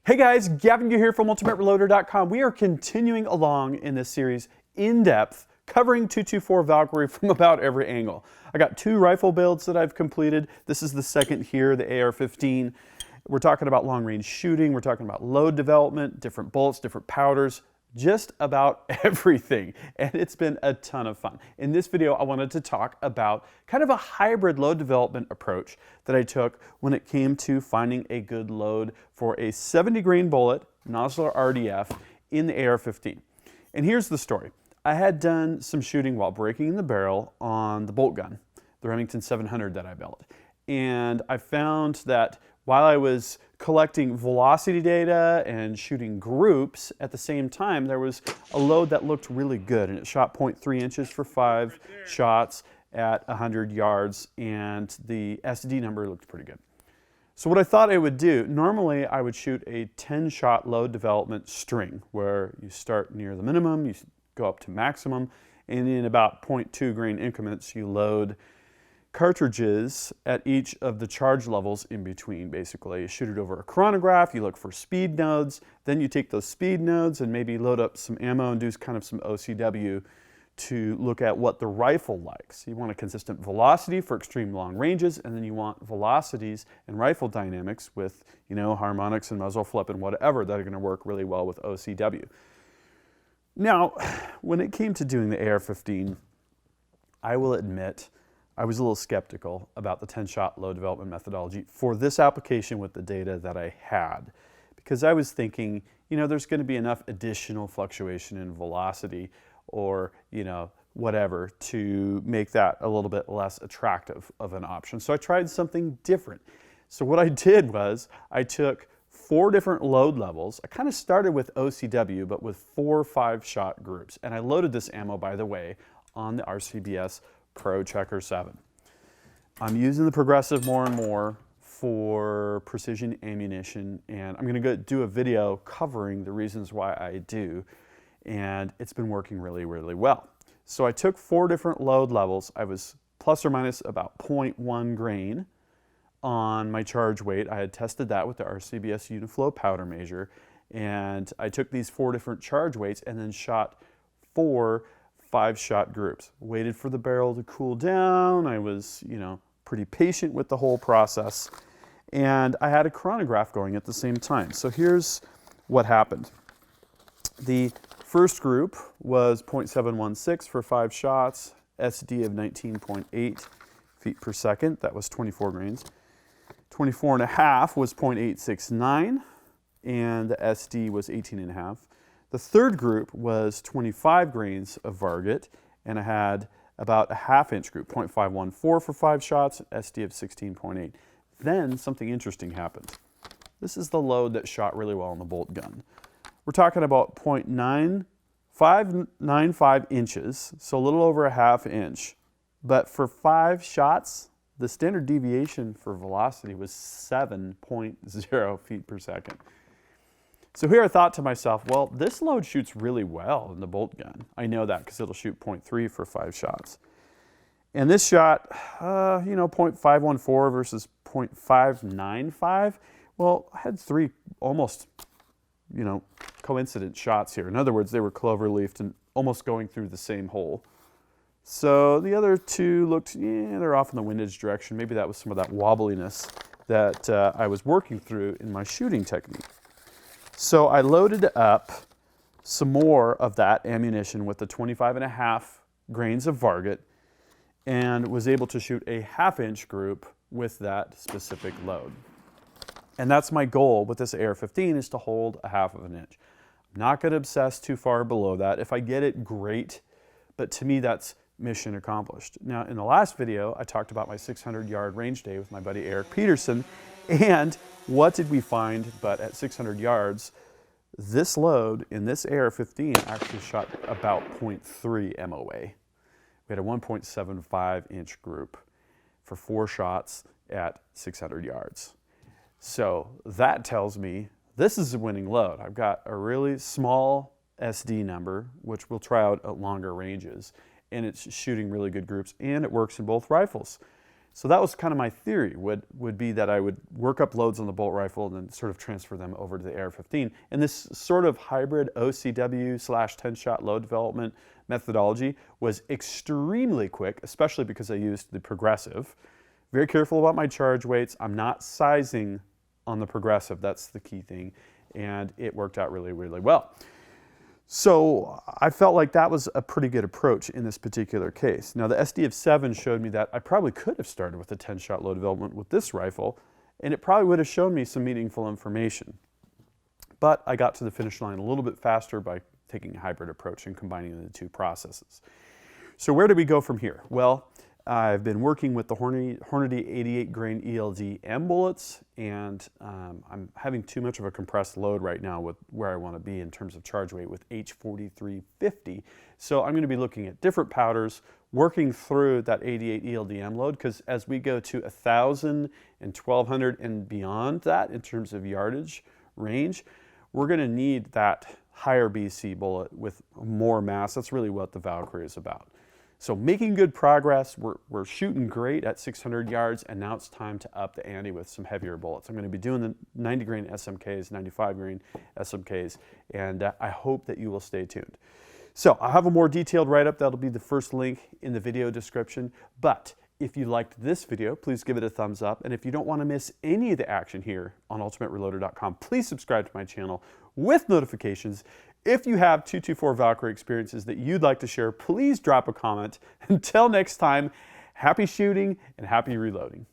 Hey guys, Gavin here from UltimateReloader.com. We are continuing along in this series in depth, covering 224 Valkyrie from about every angle. I got 2 rifle builds that I've completed. This is the second here, the AR-15. We're talking about long-range shooting. We're talking about load development, different bullets, different powders, just about everything, and it's been a ton of fun. In this video, I wanted to talk about kind of a hybrid load development approach that I took when it came to finding a good load for a 70 grain bullet, nozzler RDF, in the AR-15. And here's the story. I had done some shooting while breaking the barrel on the bolt gun, the Remington 700 that I built. And I found that while I was collecting velocity data and shooting groups, at the same time, there was a load that looked really good, and it shot 0.3 inches for 5 shots at 100 yards, and the SD number looked pretty good. So what I thought I would do, normally I would shoot a 10-shot load development string, where you start near the minimum, you go up to maximum, and in about 0.2 grain increments, you load cartridges at each of the charge levels in between. Basically, you shoot it over a chronograph, you look for speed nodes, then you take those speed nodes and maybe load up some ammo and do kind of some OCW to look at what the rifle likes. You want a consistent velocity for extreme long ranges, and then you want velocities and rifle dynamics with, you know, harmonics and muzzle flip and whatever that are going to work really well with OCW. Now, when it came to doing the AR-15, I will admit I was a little skeptical about the 10-shot load development methodology for this application with the data that I had, because I was thinking, you know, there's going to be enough additional fluctuation in velocity or, you know, whatever to make that a little bit less attractive of an option. So I tried something different. So what I did was I took 4 different load levels. I kind of started with OCW, but with 4 5-shot groups. And I loaded this ammo, by the way, on the RCBS Pro Checker 7. I'm using the progressive more and more for precision ammunition, and I'm going to do a video covering the reasons why I do, and it's been working really, really well. So I took 4 different load levels. I was plus or minus about 0.1 grain on my charge weight. I had tested that with the RCBS Uniflow powder measure, and I took these 4 different charge weights and then shot 4 5-shot groups. Waited for the barrel to cool down. I was, you know, pretty patient with the whole process. And I had a chronograph going at the same time. So here's what happened. The first group was 0.716 for 5 shots, SD of 19.8 feet per second. That was 24 grains. 24 and a half was 0.869, and the SD was 18 and a half. The third group was 25 grains of Varget, and I had about a ½ inch group, 0.514 for 5 shots, SD of 16.8. Then something interesting happened. This is the load that shot really well on the bolt gun. We're talking about 0.9595 inches, so a little over a ½ inch. But for 5 shots, the standard deviation for velocity was 7.0 feet per second. So here I thought to myself, well, this load shoots really well in the bolt gun. I know that because it'll shoot 0.3 for 5 shots. And this shot, you know, 0.514 versus 0.595. Well, I had 3 almost, you know, coincident shots here. In other words, they were clover-leafed and almost going through the same hole. So the other 2 looked, yeah, they're off in the windage direction. Maybe that was some of that wobbliness that I was working through in my shooting technique. So I loaded up some more of that ammunition with the 25.5 grains of Varget and was able to shoot a ½ inch group with that specific load. And that's my goal with this AR-15, is to hold a ½ of an inch. I'm not going to obsess too far below that. If I get it, great, but to me that's mission accomplished. Now, in the last video, I talked about my 600-yard range day with my buddy Eric Peterson, and what did we find but at 600 yards, this load in this AR-15 actually shot about 0.3 MOA. We had a 1.75 inch group for 4 shots at 600 yards. So that tells me this is a winning load. I've got a really small SD number, which we'll try out at longer ranges, and it's shooting really good groups, and it works in both rifles. So that was kind of my theory, would be that I would work up loads on the bolt rifle and then sort of transfer them over to the AR-15. And this sort of hybrid OCW/10-shot load development methodology was extremely quick, especially because I used the progressive. Very careful about my charge weights. I'm not sizing on the progressive, that's the key thing. And it worked out really, really well. So I felt like that was a pretty good approach in this particular case. Now the SDF-7 showed me that I probably could have started with a 10-shot load development with this rifle, and it probably would have shown me some meaningful information. But I got to the finish line a little bit faster by taking a hybrid approach and combining the two processes. So where do we go from here? Well, I've been working with the Hornady 88 grain ELD M bullets, and I'm having too much of a compressed load right now with where I want to be in terms of charge weight with H4350. So I'm going to be looking at different powders, working through that 88 ELD M load, because as we go to 1,000 and 1,200 and beyond that in terms of yardage range, we're going to need that higher BC bullet with more mass. That's really what the Valkyrie is about. So making good progress, we're shooting great at 600 yards, and now it's time to up the ante with some heavier bullets. I'm going to be doing the 90 grain SMKs, 95 grain SMKs, and I hope that you will stay tuned. So I'll have a more detailed write-up. That'll be the first link in the video description. But if you liked this video, please give it a thumbs up. And if you don't want to miss any of the action here on ultimatereloader.com, please subscribe to my channel with notifications. If you have 224 Valkyrie experiences that you'd like to share, please drop a comment. Until next time, happy shooting and happy reloading.